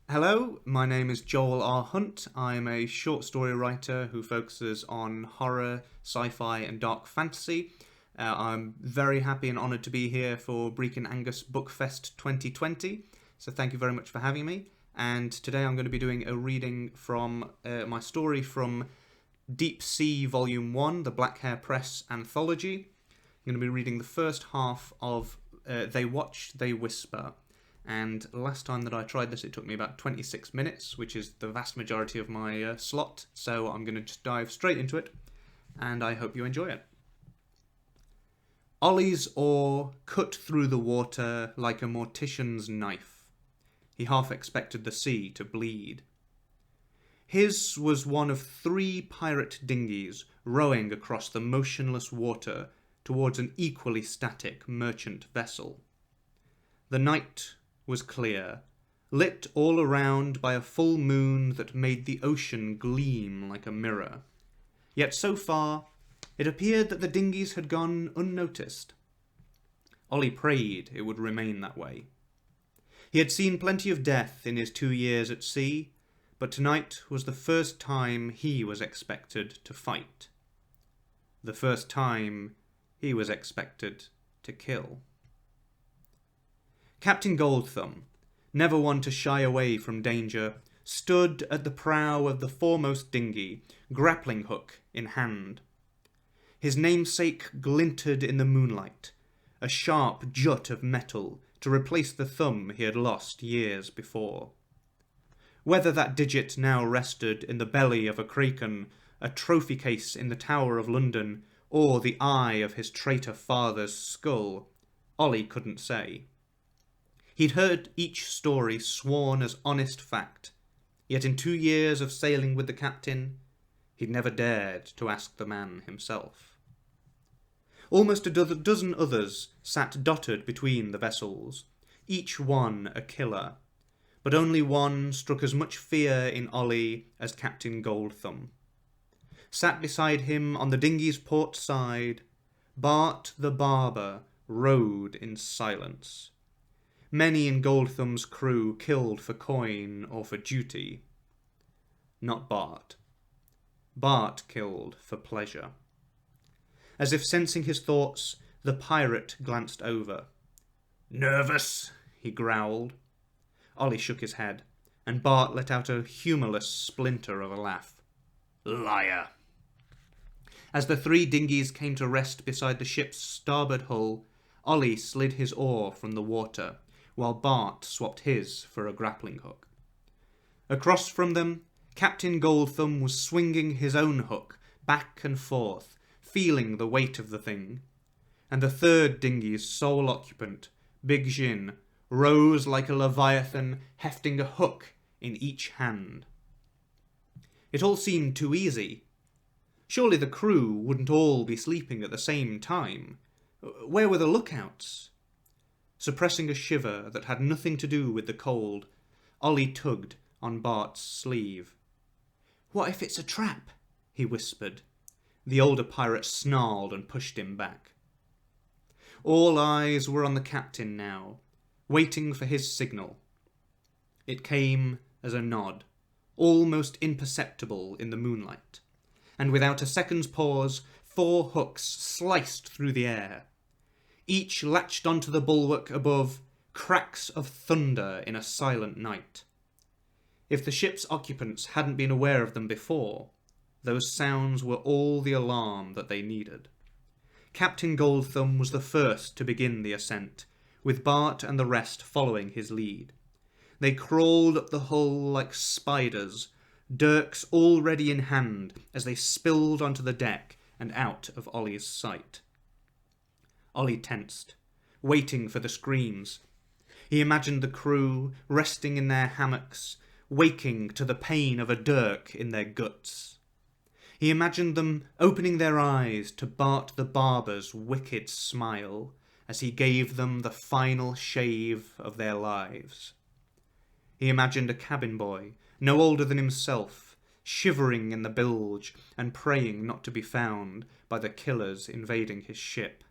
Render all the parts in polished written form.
Hello, my name is Joel R. Hunt. I'm a short story writer who focuses on horror, sci-fi, and dark fantasy. I'm very happy and honoured to be here for Brecon Angus Bookfest 2020, so thank you very much for having me. And today I'm going to be doing a reading from my story from Deep Sea Volume 1, the Black Hair Press Anthology. I'm going to be reading the first half of They Watch, They Whisper. And last time that I tried this, it took me about 26 minutes, which is the vast majority of my slot. So I'm going to just dive straight into it, and I hope you enjoy it. Ollie's oar cut through the water like a mortician's knife. He half expected the sea to bleed. His was one of 3 pirate dinghies rowing across the motionless water towards an equally static merchant vessel. The night was clear, lit all around by a full moon that made the ocean gleam like a mirror. Yet so far, it appeared that the dinghies had gone unnoticed. Ollie prayed it would remain that way. He had seen plenty of death in his 2 years at sea, but tonight was the first time he was expected to fight. The first time he was expected to kill. Captain Goldthumb, never one to shy away from danger, stood at the prow of the foremost dinghy, grappling hook in hand. His namesake glinted in the moonlight, a sharp jut of metal to replace the thumb he had lost years before. Whether that digit now rested in the belly of a kraken, a trophy case in the Tower of London, or the eye of his traitor father's skull, Ollie couldn't say. He'd heard each story sworn as honest fact, yet in 2 years of sailing with the captain, he'd never dared to ask the man himself. Almost a dozen others sat dotted between the vessels, each one a killer, but only one struck as much fear in Ollie as Captain Goldthumb. Sat beside him on the dinghy's port side, Bart the barber rowed in silence. Many in Goldthumb's crew killed for coin or for duty. Not Bart. Bart killed for pleasure. As if sensing his thoughts, the pirate glanced over. "Nervous?" he growled. Ollie shook his head, and Bart let out a humourless splinter of a laugh. "Liar." As the 3 dinghies came to rest beside the ship's starboard hull, Ollie slid his oar from the water, while Bart swapped his for a grappling hook. Across from them, Captain Goldthumb was swinging his own hook back and forth, feeling the weight of the thing, and the 3rd dinghy's sole occupant, Big Jin, rose like a leviathan, hefting a hook in each hand. It all seemed too easy. Surely the crew wouldn't all be sleeping at the same time. Where were the lookouts? Suppressing a shiver that had nothing to do with the cold, Ollie tugged on Bart's sleeve. "What if it's a trap?" he whispered. The older pirate snarled and pushed him back. All eyes were on the captain now, waiting for his signal. It came as a nod, almost imperceptible in the moonlight, and without a second's pause, 4 hooks sliced through the air. Each latched onto the bulwark above, cracks of thunder in a silent night. If the ship's occupants hadn't been aware of them before, those sounds were all the alarm that they needed. Captain Goldthumb was the first to begin the ascent, with Bart and the rest following his lead. They crawled up the hull like spiders, dirks already in hand as they spilled onto the deck and out of Ollie's sight. Ollie tensed, waiting for the screams. He imagined the crew resting in their hammocks, waking to the pain of a dirk in their guts. He imagined them opening their eyes to Bart the barber's wicked smile as he gave them the final shave of their lives. He imagined a cabin boy, no older than himself, shivering in the bilge and praying not to be found by the killers invading his ship.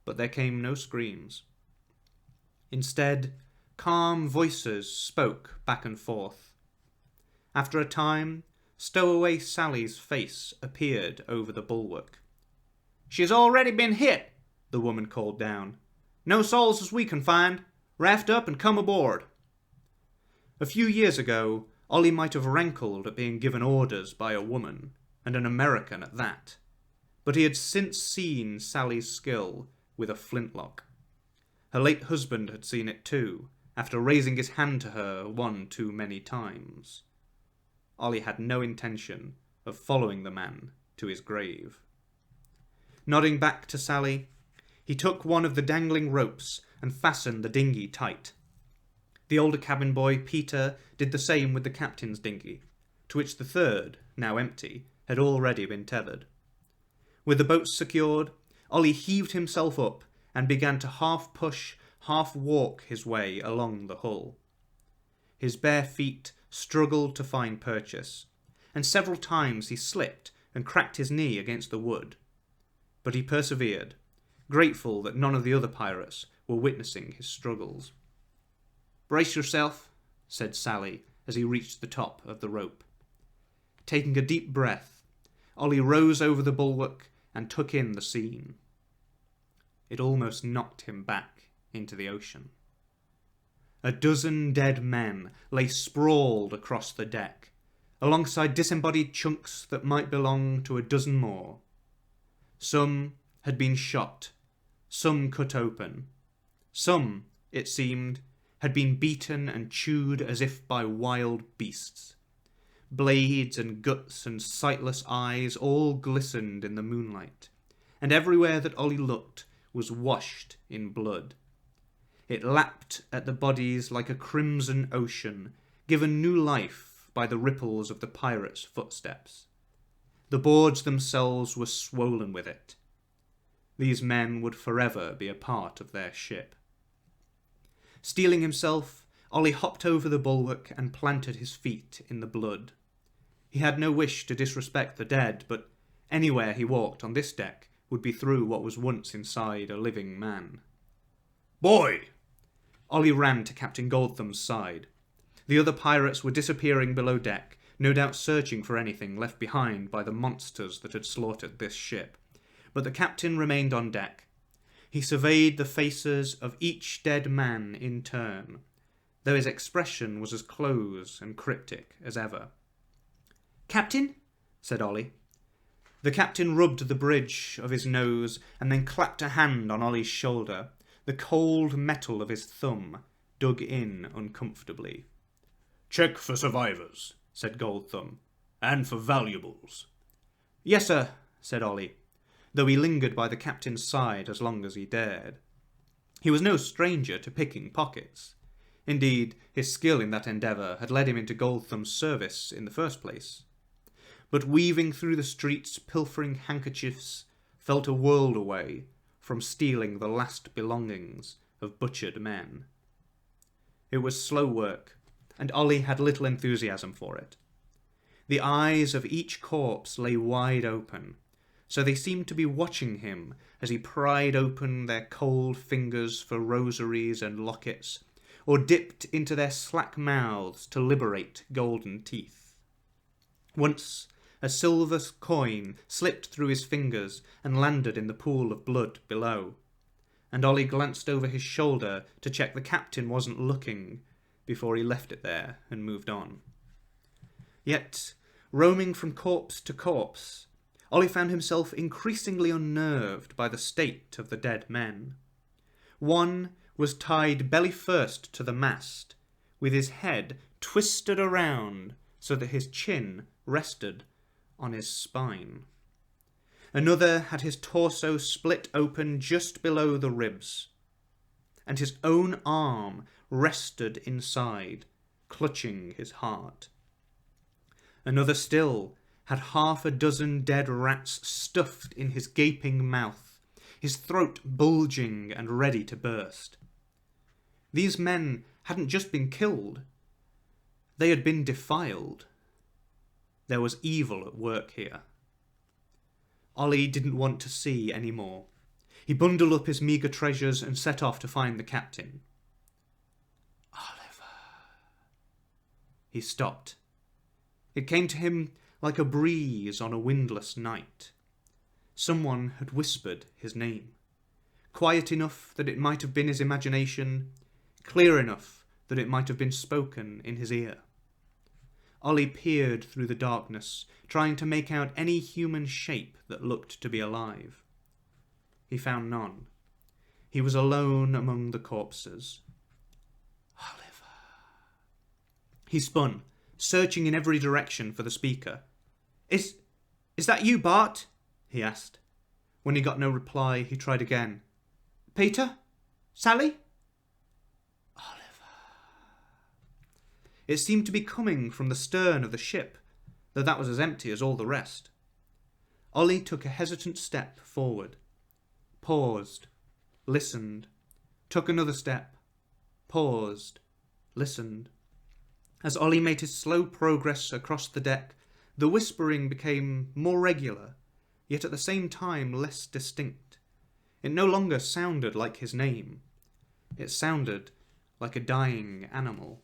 But there came no screams. Instead, calm voices spoke back and forth. After a time, Stowaway Sally's face appeared over the bulwark. "She's already been hit," the woman called down. "No souls as we can find. Raft up and come aboard." A few years ago, Ollie might have rankled at being given orders by a woman, and an American at that. But he had since seen Sally's skill with a flintlock. Her late husband had seen it too, after raising his hand to her one too many times. Ollie had no intention of following the man to his grave. Nodding back to Sally, he took one of the dangling ropes and fastened the dinghy tight. The older cabin boy, Peter, did the same with the captain's dinghy, to which the third, now empty, had already been tethered. With the boats secured, Ollie heaved himself up and began to half push, half walk his way along the hull. His bare feet struggled to find purchase, and several times he slipped and cracked his knee against the wood. But he persevered, grateful that none of the other pirates were witnessing his struggles. "Brace yourself," said Sally as he reached the top of the rope. Taking a deep breath, Ollie rose over the bulwark and took in the scene. It almost knocked him back into the ocean. A dozen dead men lay sprawled across the deck, alongside disembodied chunks that might belong to a dozen more. Some had been shot, some cut open. Some, it seemed, had been beaten and chewed as if by wild beasts. Blades and guts and sightless eyes all glistened in the moonlight, and everywhere that Ollie looked was washed in blood. It lapped at the bodies like a crimson ocean, given new life by the ripples of the pirates' footsteps. The boards themselves were swollen with it. These men would forever be a part of their ship. Steeling himself, Ollie hopped over the bulwark and planted his feet in the blood. He had no wish to disrespect the dead, but anywhere he walked on this deck would be through what was once inside a living man. "Boy!" Ollie ran to Captain Goldthumb's side. The other pirates were disappearing below deck, no doubt searching for anything left behind by the monsters that had slaughtered this ship. But the captain remained on deck. He surveyed the faces of each dead man in turn, though his expression was as close and cryptic as ever. "Captain?" said Ollie. The captain rubbed the bridge of his nose and then clapped a hand on Ollie's shoulder. The cold metal of his thumb dug in uncomfortably. "Check for survivors," said Goldthumb, "and for valuables." "Yes, sir," said Ollie, though he lingered by the captain's side as long as he dared. He was no stranger to picking pockets. Indeed, his skill in that endeavour had led him into Goldthumb's service in the first place. But weaving through the streets pilfering handkerchiefs felt a world away from stealing the last belongings of butchered men. It was slow work, and Ollie had little enthusiasm for it. The eyes of each corpse lay wide open, so they seemed to be watching him as he pried open their cold fingers for rosaries and lockets, or dipped into their slack mouths to liberate golden teeth. Once a silver coin slipped through his fingers and landed in the pool of blood below, and Ollie glanced over his shoulder to check the captain wasn't looking before he left it there and moved on. Yet, roaming from corpse to corpse, Ollie found himself increasingly unnerved by the state of the dead men. One was tied belly first to the mast, with his head twisted around so that his chin rested on his spine. Another had his torso split open just below the ribs, and his own arm rested inside, clutching his heart. Another still had half a dozen dead rats stuffed in his gaping mouth, his throat bulging and ready to burst. These men hadn't just been killed, they had been defiled. There was evil at work here. Ollie didn't want to see any more. He bundled up his meagre treasures and set off to find the captain. He stopped. It came to him like a breeze on a windless night. Someone had whispered his name, quiet enough that it might have been his imagination, clear enough that it might have been spoken in his ear. Ollie peered through the darkness, trying to make out any human shape that looked to be alive. He found none. He was alone among the corpses. Oliver. He spun, searching in every direction for the speaker. Is that you, Bart? He asked. When he got no reply, he tried again. Peter? Sally? Oliver. It seemed to be coming from the stern of the ship, though that was as empty as all the rest. Ollie took a hesitant step forward, paused, listened, took another step, paused, listened. As Ollie made his slow progress across the deck, the whispering became more regular, yet at the same time less distinct. It no longer sounded like his name. It sounded like a dying animal.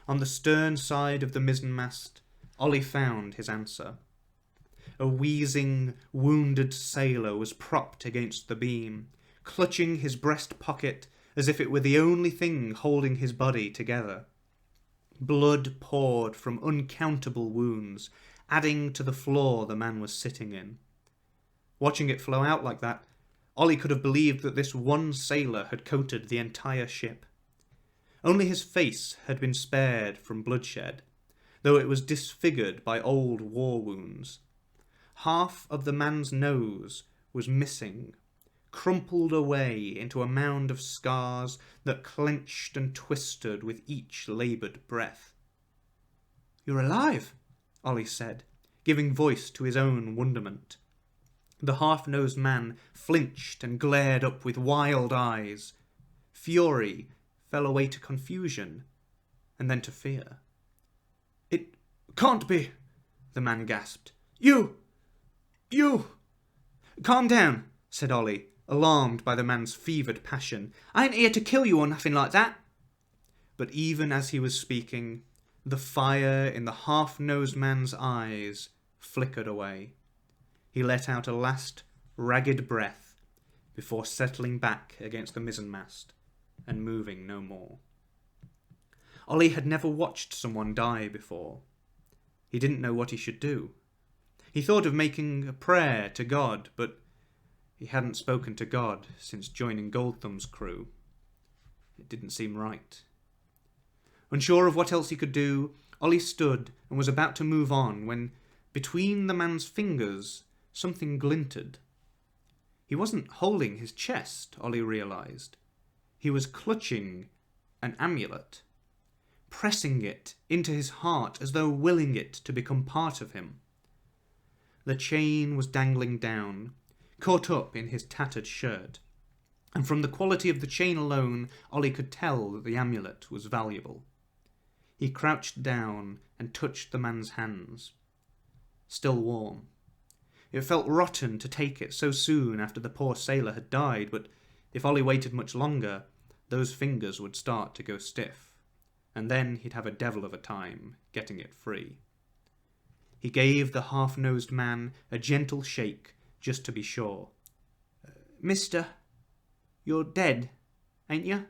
On the stern side of the mizzenmast, Ollie found his answer. A wheezing, wounded sailor was propped against the beam, clutching his breast pocket as if it were the only thing holding his body together. Blood poured from uncountable wounds, adding to the floor the man was sitting in. Watching it flow out like that, Ollie could have believed that this one sailor had coated the entire ship. Only his face had been spared from bloodshed, though it was disfigured by old war wounds. Half of the man's nose was missing, crumpled away into a mound of scars that clenched and twisted with each laboured breath. "You're alive," Ollie said, giving voice to his own wonderment. The half-nosed man flinched and glared up with wild eyes. Fury fell away to confusion, and then to fear. "It can't be," the man gasped. You! "Calm down," said Ollie, alarmed by the man's fevered passion. "I ain't here to kill you or nothing like that." But even as he was speaking, the fire in the half-nosed man's eyes flickered away. He let out a last ragged breath before settling back against the mizzenmast and moving no more. Ollie had never watched someone die before. He didn't know what he should do. He thought of making a prayer to God, but he hadn't spoken to God since joining Goldthumb's crew. It didn't seem right. Unsure of what else he could do, Ollie stood and was about to move on when, between the man's fingers, something glinted. He wasn't holding his chest, Ollie realised. He was clutching an amulet, pressing it into his heart as though willing it to become part of him. The chain was dangling down, caught up in his tattered shirt, and from the quality of the chain alone, Ollie could tell that the amulet was valuable. He crouched down and touched the man's hands. Still warm. It felt rotten to take it so soon after the poor sailor had died, but if Ollie waited much longer, those fingers would start to go stiff, and then he'd have a devil of a time getting it free. He gave the half-nosed man a gentle shake, just to be sure. "Mister, you're dead, ain't you?"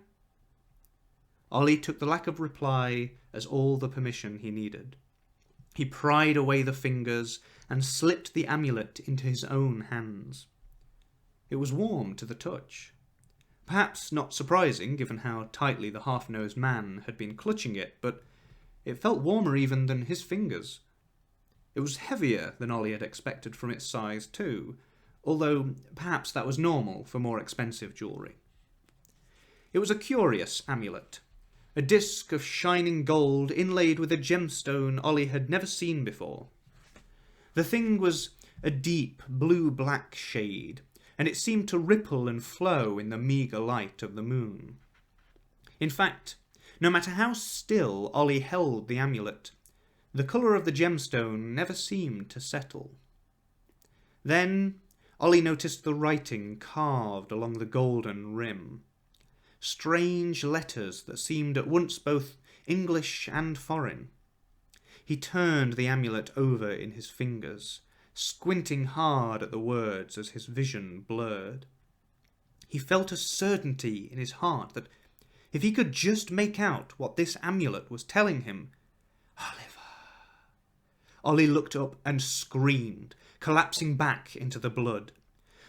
Ollie took the lack of reply as all the permission he needed. He pried away the fingers and slipped the amulet into his own hands. It was warm to the touch. Perhaps not surprising, given how tightly the half-nosed man had been clutching it, but it felt warmer even than his fingers. It was heavier than Ollie had expected from its size too, although perhaps that was normal for more expensive jewellery. It was a curious amulet, a disc of shining gold inlaid with a gemstone Ollie had never seen before. The thing was a deep blue-black shade, and it seemed to ripple and flow in the meagre light of the moon. In fact, no matter how still Ollie held the amulet, the colour of the gemstone never seemed to settle. Then Ollie noticed the writing carved along the golden rim. Strange letters that seemed at once both English and foreign. He turned the amulet over in his fingers, squinting hard at the words as his vision blurred. He felt a certainty in his heart that if he could just make out what this amulet was telling him, Oliver. Ollie looked up and screamed, collapsing back into the blood.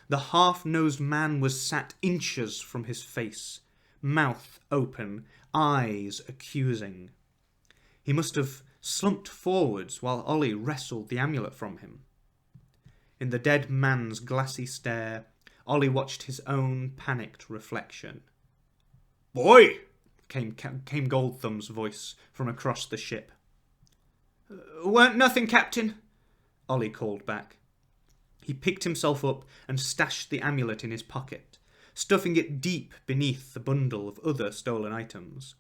The half-nosed man was sat inches from his face, mouth open, eyes accusing. He must have slumped forwards while Ollie wrestled the amulet from him. In the dead man's glassy stare, Ollie watched his own panicked reflection. "Boy!" came Goldthumb's voice from across the ship. "Weren't nothing, Captain," Ollie called back. He picked himself up and stashed the amulet in his pocket, stuffing it deep beneath the bundle of other stolen items.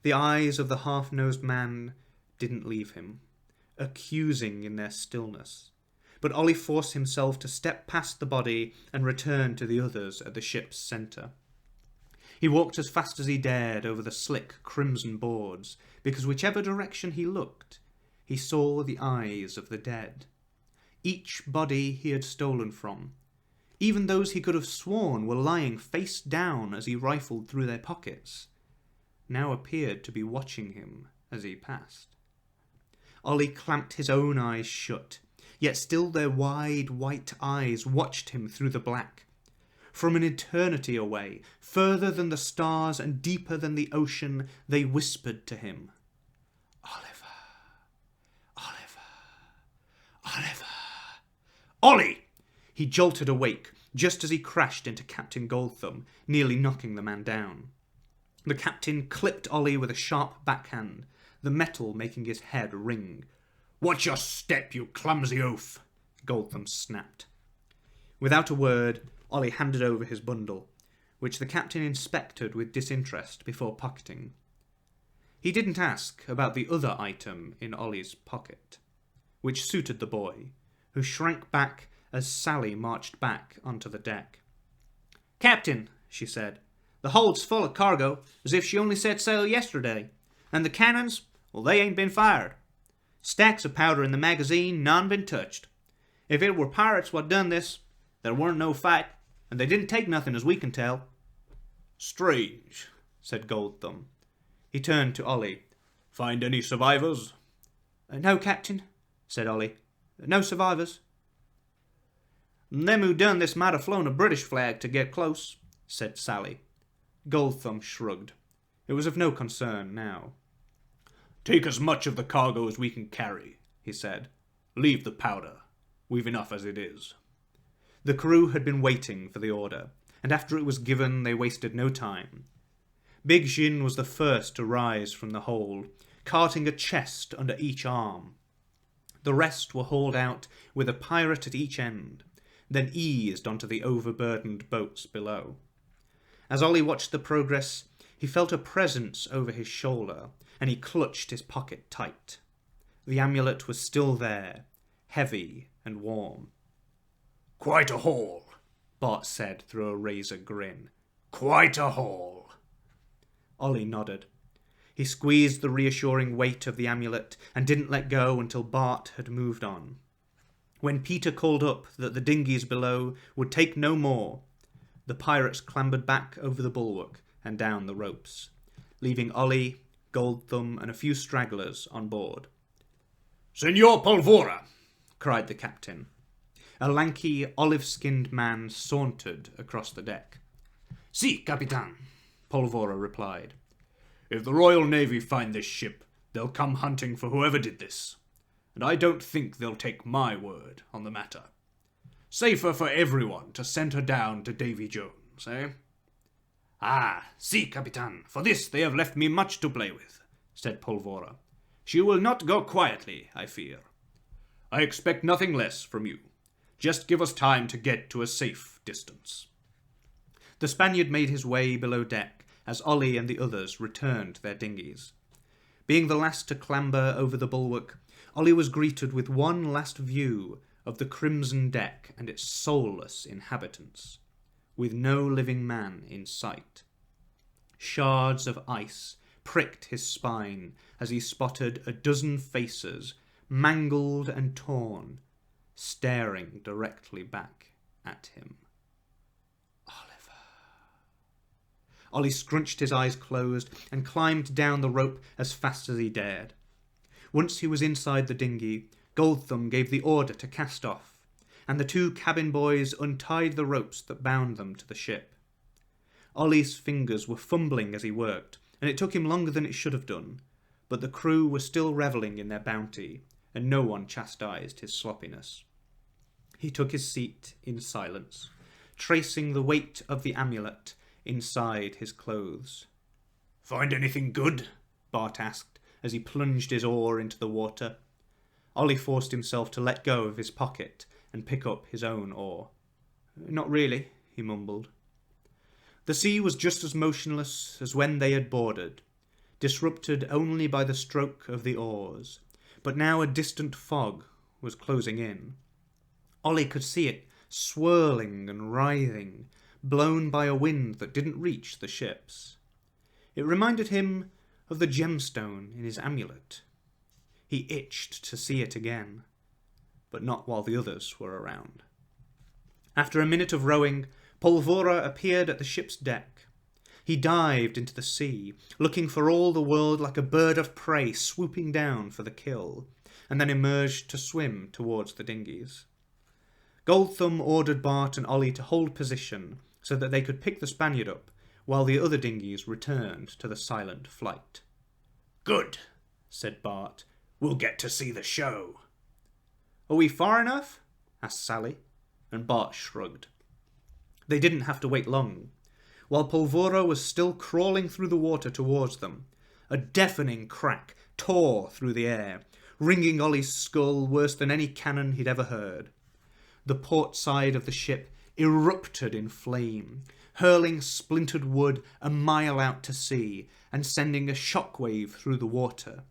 The eyes of the half-nosed man didn't leave him, accusing in their stillness, but Ollie forced himself to step past the body and return to the others at the ship's centre. He walked as fast as he dared over the slick crimson boards, because whichever direction he looked, he saw the eyes of the dead. Each body he had stolen from, even those he could have sworn were lying face down as he rifled through their pockets, now appeared to be watching him as he passed. Ollie clamped his own eyes shut, yet still their wide white eyes watched him through the black. From an eternity away, further than the stars and deeper than the ocean, they whispered to him, "Oliver, Oliver, Oliver." "Ollie!" He jolted awake, just as he crashed into Captain Goldthumb, nearly knocking the man down. The captain clipped Ollie with a sharp backhand, the metal making his head ring. "Watch your step, you clumsy oaf!" Goldthumb snapped. Without a word, Ollie handed over his bundle, which the captain inspected with disinterest before pocketing. He didn't ask about the other item in Ollie's pocket, which suited the boy, who shrank back as Sally marched back onto the deck. "Captain," she said, "the hold's full of cargo, as if she only set sail yesterday. And the cannons, well, they ain't been fired. Stacks of powder in the magazine, none been touched. If it were pirates what done this, there weren't no fight, and they didn't take nothing as we can tell." "Strange," said Goldthumb. He turned to Ollie. "Find any survivors?" "No, Captain," said Ollie. "No survivors." "Them who done this might have flown a British flag to get close," said Sally. Goldthumb shrugged. It was of no concern now. "Take as much of the cargo as we can carry," he said. "Leave the powder. We've enough as it is." The crew had been waiting for the order, and after it was given they wasted no time. Big Jin was the first to rise from the hold, carting a chest under each arm. The rest were hauled out with a pirate at each end, then eased onto the overburdened boats below. As Ollie watched the progress, he felt a presence over his shoulder, and he clutched his pocket tight. The amulet was still there, heavy and warm. "Quite a haul," Bart said through a razor grin. "Quite a haul." Ollie nodded. He squeezed the reassuring weight of the amulet and didn't let go until Bart had moved on. When Peter called up that the dinghies below would take no more, the pirates clambered back over the bulwark and down the ropes, leaving Ollie, Goldthumb, and a few stragglers on board. "Senor Polvora!" cried the captain. A lanky, olive-skinned man sauntered across the deck. "Si, Capitan," Polvora replied. "If the Royal Navy find this ship, they'll come hunting for whoever did this, and I don't think they'll take my word on the matter. Safer for everyone to send her down to Davy Jones, eh?" "Ah, si, Capitan, for this they have left me much to play with," said Polvora. "She will not go quietly, I fear." "I expect nothing less from you. Just give us time to get to a safe distance." The Spaniard made his way below deck as Ollie and the others returned to their dinghies. Being the last to clamber over the bulwark, Ollie was greeted with one last view of the crimson deck and its soulless inhabitants, with no living man in sight. Shards of ice pricked his spine as he spotted a dozen faces, mangled and torn, staring directly back at him. Oliver. Ollie scrunched his eyes closed and climbed down the rope as fast as he dared. Once he was inside the dinghy, Goldthumb gave the order to cast off, and the two cabin boys untied the ropes that bound them to the ship. Ollie's fingers were fumbling as he worked, and it took him longer than it should have done, but the crew were still revelling in their bounty, and no one chastised his sloppiness. He took his seat in silence, tracing the weight of the amulet inside his clothes. "Find anything good?" Bart asked as he plunged his oar into the water. Ollie forced himself to let go of his pocket and pick up his own oar. "Not really," he mumbled. The sea was just as motionless as when they had boarded, disrupted only by the stroke of the oars, but now a distant fog was closing in. Ollie could see it swirling and writhing, blown by a wind that didn't reach the ships. It reminded him of the gemstone in his amulet. He itched to see it again, but not while the others were around. After a minute of rowing, Polvora appeared at the ship's deck. He dived into the sea, looking for all the world like a bird of prey swooping down for the kill, and then emerged to swim towards the dinghies. Goldthumb ordered Bart and Ollie to hold position so that they could pick the Spaniard up while the other dinghies returned to the silent flight. "Good," said Bart. "We'll get to see the show." "Are we far enough?" asked Sally, and Bart shrugged. They didn't have to wait long. While Polvora was still crawling through the water towards them, a deafening crack tore through the air, ringing Ollie's skull worse than any cannon he'd ever heard. The port side of the ship erupted in flame, hurling splintered wood a mile out to sea and sending a shockwave through the water.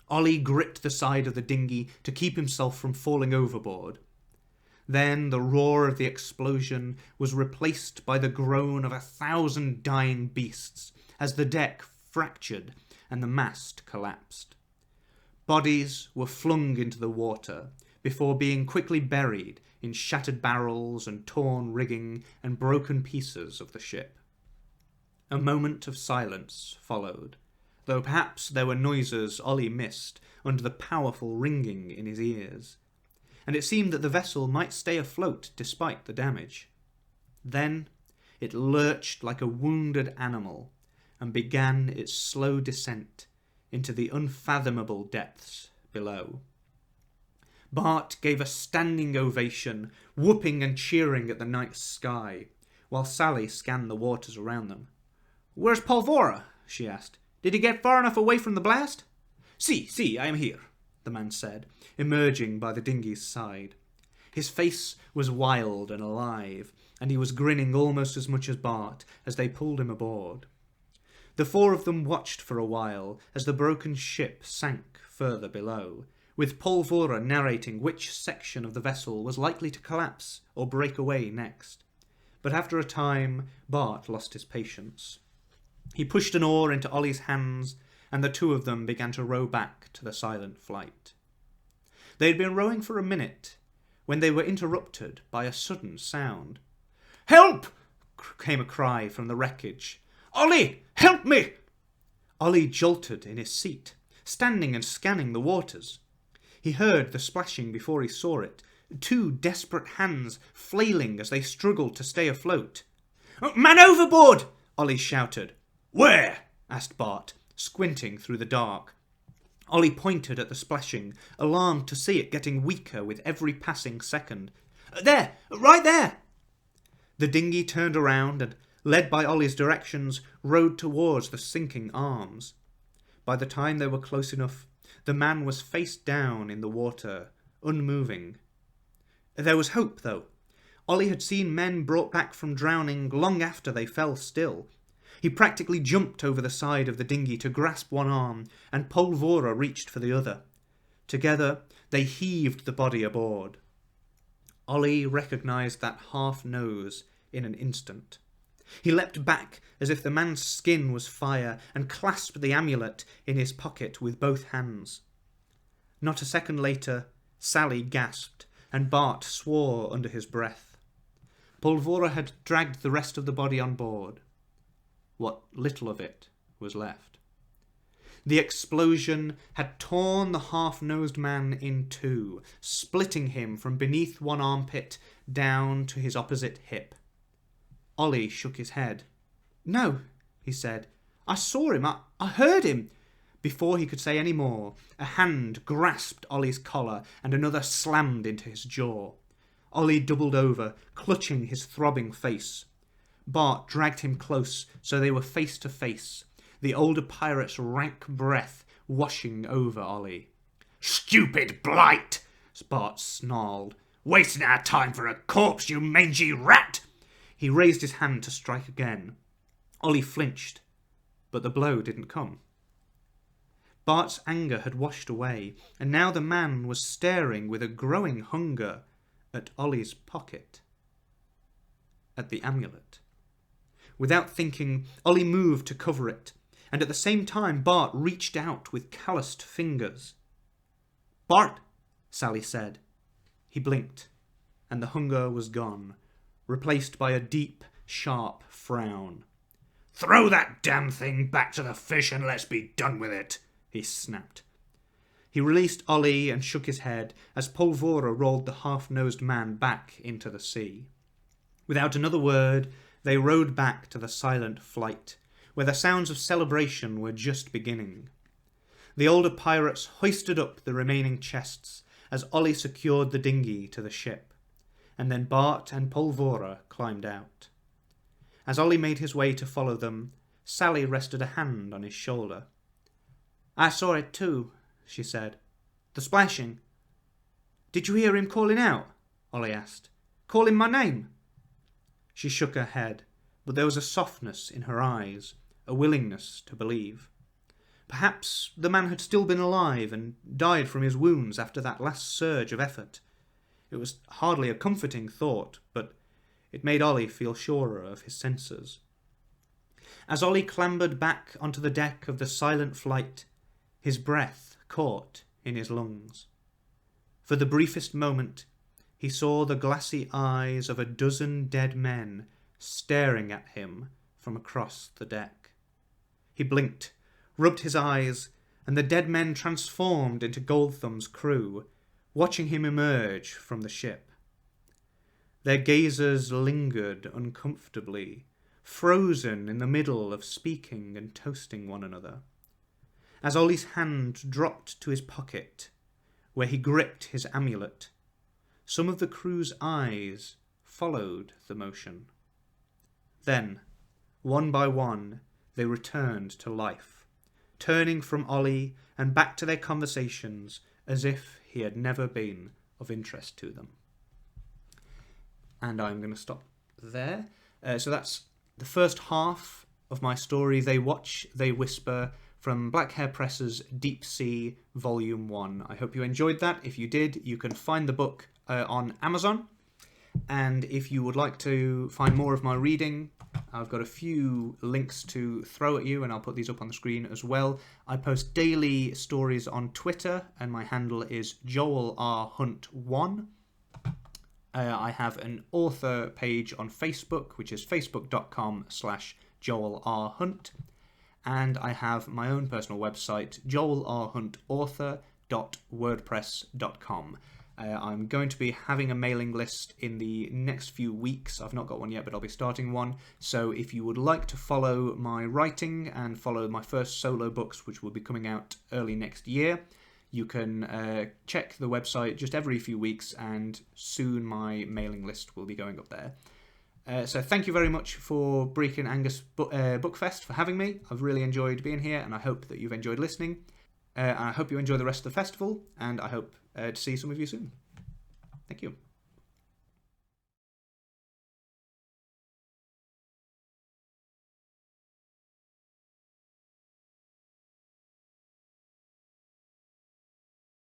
Ollie gripped the side of the dinghy to keep himself from falling overboard. Then the roar of the explosion was replaced by the groan of 1,000 dying beasts as the deck fractured and the mast collapsed. Bodies were flung into the water before being quickly buried in shattered barrels and torn rigging and broken pieces of the ship. A moment of silence followed, though perhaps there were noises Ollie missed under the powerful ringing in his ears, and it seemed that the vessel might stay afloat despite the damage. Then it lurched like a wounded animal and began its slow descent into the unfathomable depths below. Bart gave a standing ovation, whooping and cheering at the night sky, while Sally scanned the waters around them. "Where's Polvora?" she asked. "Did he get far enough away from the blast?" See, I am here," the man said, emerging by the dinghy's side. His face was wild and alive, and he was grinning almost as much as Bart as they pulled him aboard. The four of them watched for a while as the broken ship sank further below, with Polvora narrating which section of the vessel was likely to collapse or break away next. But after a time, Bart lost his patience. He pushed an oar into Ollie's hands, and the two of them began to row back to the silent flight. They had been rowing for a minute when they were interrupted by a sudden sound. "Help!" came a cry from the wreckage. "Ollie, help me!" Ollie jolted in his seat, standing and scanning the waters. He heard the splashing before he saw it, two desperate hands flailing as they struggled to stay afloat. "Man overboard!" Ollie shouted. "Where?" asked Bart, squinting through the dark. Ollie pointed at the splashing, alarmed to see it getting weaker with every passing second. "There! Right there!" The dinghy turned around and, led by Ollie's directions, rowed towards the sinking arms. By the time they were close enough, the man was face down in the water, unmoving. There was hope, though. Ollie had seen men brought back from drowning long after they fell still. He practically jumped over the side of the dinghy to grasp one arm, and Polvora reached for the other. Together, they heaved the body aboard. Ollie recognised that half nose in an instant. He leapt back as if the man's skin was fire and clasped the amulet in his pocket with both hands. Not a second later, Sally gasped, and Bart swore under his breath. Polvora had dragged the rest of the body on board. What little of it was left. The explosion had torn the half-nosed man in two, splitting him from beneath one armpit down to his opposite hip. Ollie shook his head. "No," he said. "I saw him. I heard him." Before he could say any more, a hand grasped Ollie's collar and another slammed into his jaw. Ollie doubled over, clutching his throbbing face. Bart dragged him close so they were face to face, the older pirate's rank breath washing over Ollie. "Stupid blight!" Bart snarled. "Wasting our time for a corpse, you mangy rat!" He raised his hand to strike again. Ollie flinched, but the blow didn't come. Bart's anger had washed away, and now the man was staring with a growing hunger at Ollie's pocket. At the amulet. Without thinking, Ollie moved to cover it, and at the same time Bart reached out with calloused fingers. "Bart," Sally said. He blinked, and the hunger was gone, replaced by a deep, sharp frown. "Throw that damn thing back to the fish and let's be done with it," he snapped. He released Ollie and shook his head as Polvora rolled the half-nosed man back into the sea. Without another word, they rowed back to the silent flight, where the sounds of celebration were just beginning. The older pirates hoisted up the remaining chests as Ollie secured the dinghy to the ship, and then Bart and Polvora climbed out. As Ollie made his way to follow them, Sally rested a hand on his shoulder. "I saw it too," she said. "The splashing." "Did you hear him calling out?" Ollie asked. "Calling my name?" She shook her head, but there was a softness in her eyes, a willingness to believe. Perhaps the man had still been alive and died from his wounds after that last surge of effort. It was hardly a comforting thought, but it made Ollie feel surer of his senses. As Ollie clambered back onto the deck of the silent flight, his breath caught in his lungs. For the briefest moment, he saw the glassy eyes of a dozen dead men staring at him from across the deck. He blinked, rubbed his eyes, and the dead men transformed into Goldthumb's crew, watching him emerge from the ship. Their gazes lingered uncomfortably, frozen in the middle of speaking and toasting one another. As Ollie's hand dropped to his pocket, where he gripped his amulet, some of the crew's eyes followed the motion. Then, one by one, they returned to life, turning from Ollie and back to their conversations as if he had never been of interest to them. And I'm going to stop there. So that's the first half of my story, They Watch, They Whisper, from Black Hair Press's Deep Sea Volume 1. I hope you enjoyed that. If you did, you can find the book on Amazon. And if you would like to find more of my reading, I've got a few links to throw at you, and I'll put these up on the screen as well. I post daily stories on Twitter, and my handle is JoelRHunt1. I have an author page on Facebook, which is facebook.com/JoelRHunt. And I have my own personal website, joelrhuntauthor.wordpress.com. I'm going to be having a mailing list in the next few weeks. I've not got one yet, but I'll be starting one. So if you would like to follow my writing and follow my first solo books, which will be coming out early next year, you can check the website just every few weeks, and soon my mailing list will be going up there. So thank you very much for Brecon Angus Bookfest for having me. I've really enjoyed being here, and I hope that you've enjoyed listening. And I hope you enjoy the rest of the festival, and I hope to see some of you soon.